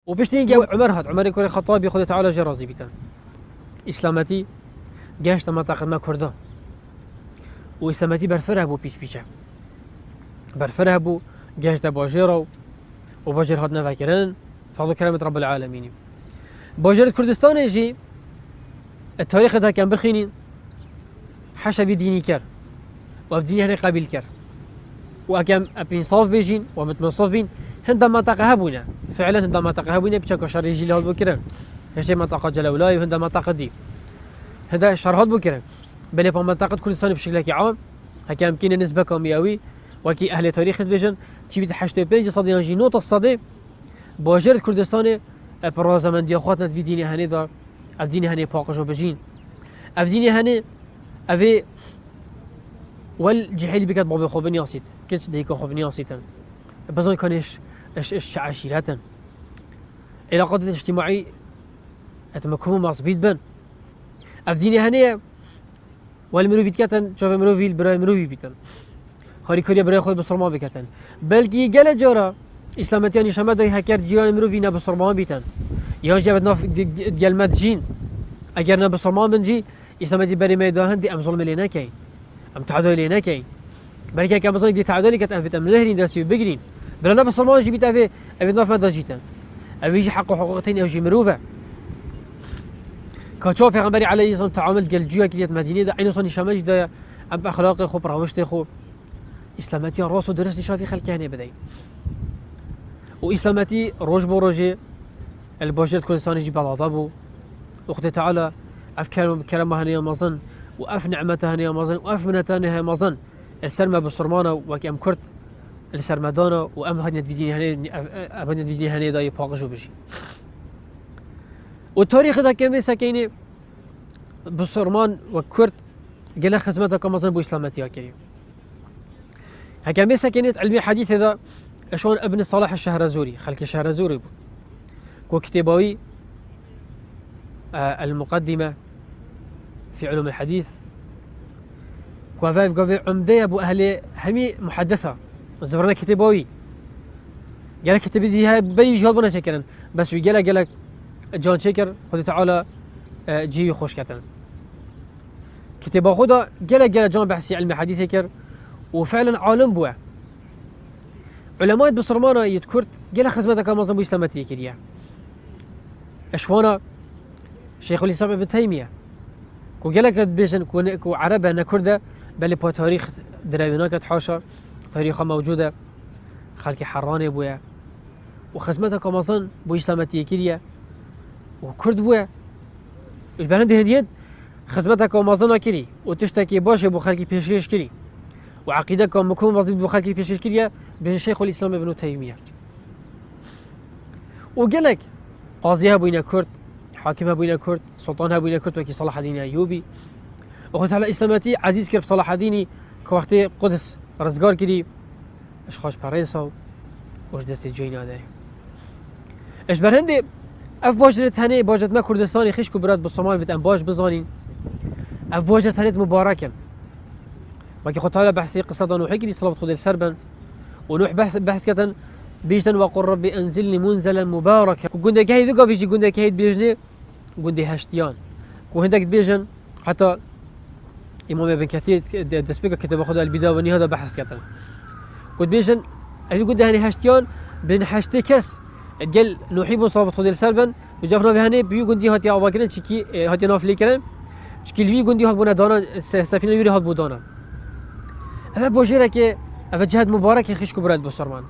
وبشتين جو عمر يكون الخطاب ياخذ تعالى جرازي بيتن اسلامتي جاشت منطقه ما كردا واسلامتي برفره بو بيش برفره بو جاشت باجيرو وباجر هاد نفاكرن فضل كرامة رب العالمين باجر كردستان يجي التاريخ ده كان بخينين حشا في ديني كر وفي ديني هني قبيل كر وأكام بإنصاف بيجين ومتمنصاف بين هندا منطقة هبونا فعلا هندا منطقة هبونا بشكل شر يجي لهاد بكرن هشي منطقة جلولاي وهندا منطقة دي هندا شر هاد بكرن بل منطقة كردستان بشكل عام هكام كينا نسبة كمياوي وكي أهل تاريخ بيجن تي بيت حشت بينج صدي يجي نوت الصدي باجر كردستان برازا من دياخواتنا في ديني هني ذا اف ديني هني باقجو بجين اف ديني هني افي والجحيل بكت بابي خوبني ياسيت كيتش ديكو خوبني ياسيتن بزون كانش اش عشيرة علاقات اجتماعي اتمكهم مصبيت بن اف ديني هني والمروفيت كاتن شوف مروفي البراي مروفي بيتن خاري كوريا براي خود بسرما بكتن بلكي قال جارا اسلامتيان شما دای هکر جیران مروی نه بسرمان بیتن یا جبت ناف دیالمت جین اگر نه بسرمان بنجی اسلامتی بری میدان دی ام ظلم لینا کی ام تعادل لینا کی بلکه که مثلا دی تعادلی کت انفت ام نهرین دستی بگیرین بلا نه بسرمان جی بیت افی ناف مد جیتن اویجی حق حقوقتين او جی مروفه كاتشوف پیغمبری علیه السلام تعامل جلجویا کلیت مدینه ده عین صنی شماج ده ام اخلاق خوب روشت خوب اسلامتی راس و درست شافی خلق هنه بدای وإسلامتي روج بروجي الباجر كردستاني جي بلاضابو وقت تعالى أف كرم هنيا مظن وأف نعمته هنيا مظن وأف منته هنيا مظن السرمة بصرمانة وكي أم كرت السرمدانة وأم هنيا فيديني هنيا فيديني هنيا داي باقجو بجي والتاريخ ده كم سكيني بصرمان وكرت قال خدمته كمظن بو إسلامتي هكذا هكذا سكينة علمي حديث ذا شلون ابن صلاح الشهرزوري خلك الشهرزوري كو كتابوي المقدمة في علوم الحديث كوافيف كوافي عمدة ابو اهل همي محدثة زفرنا كتابوي قال كتاب دي هاي بني جوابنا شكرا بس قال جون شكر خذ تعالى جي خوش كتن كتاب خذا قال جون بحثي علم حديث هيكر وفعلا عالم بوه علماء بصرمانة يذكرت قال خدمتك منظم بو اسلامتي كريا اشوانا شيخ الاسلام ابن تيمية كو قال لك بيجن كو عربة انا كردة بل بو تاريخ دراويناك حاشا تاريخها موجودة خلق حراني بويا وخدمتك منظم بو اسلامتي كريا وكرد بويا ايش بهندي هديت خدمتك منظم كري وتشتكي باشه بو خلقي بيشيش كري وعقيدتك مكون مظبوط بو خلقي بيشيش كريا بين شيخ الإسلام ابن تيمية وقال لك قاضيها بوينا كرد حاكمها بوينا كرد سلطانها بوينا كرد وكي صلاح الدين أيوبي وقلت على إسلامتي عزيز كرب صلاح الديني كوقتي قدس رزقار كدي اشخاص باريسا وش دستي جوينا داري اش برهندي اف باجرت هني باجرت ما كردستاني خيشكو براد بالصومال فيت ام باج بزانين اف باجرت هني مباركا وكي خدت على بحثي قصة نوح كدي صلاة خد السربن ونوح بحث كتن بيجتن وقل ربي انزلني منزلا مباركا وقلنا كهي ذقا فيجي قلنا كهي بيجني قلنا هاشتيان وهندك بيجن حتى امام ابن كثير دسبيكا كتب خد البداية وني هذا بحث كتن قلت بيجن اي قلنا هني هاشتيان بين هاشتي كس قال نوحي بن صافت خد السربن بجافنا في هني بيو قلنا هاتي اواكرن تشكي هاتي نافلي كرن تشكي لوي قلنا هات بونا دانا سفينة يوري هات بودانا هذا بوجيرك هذا جهاد مبارك يخشكو براد بسرمان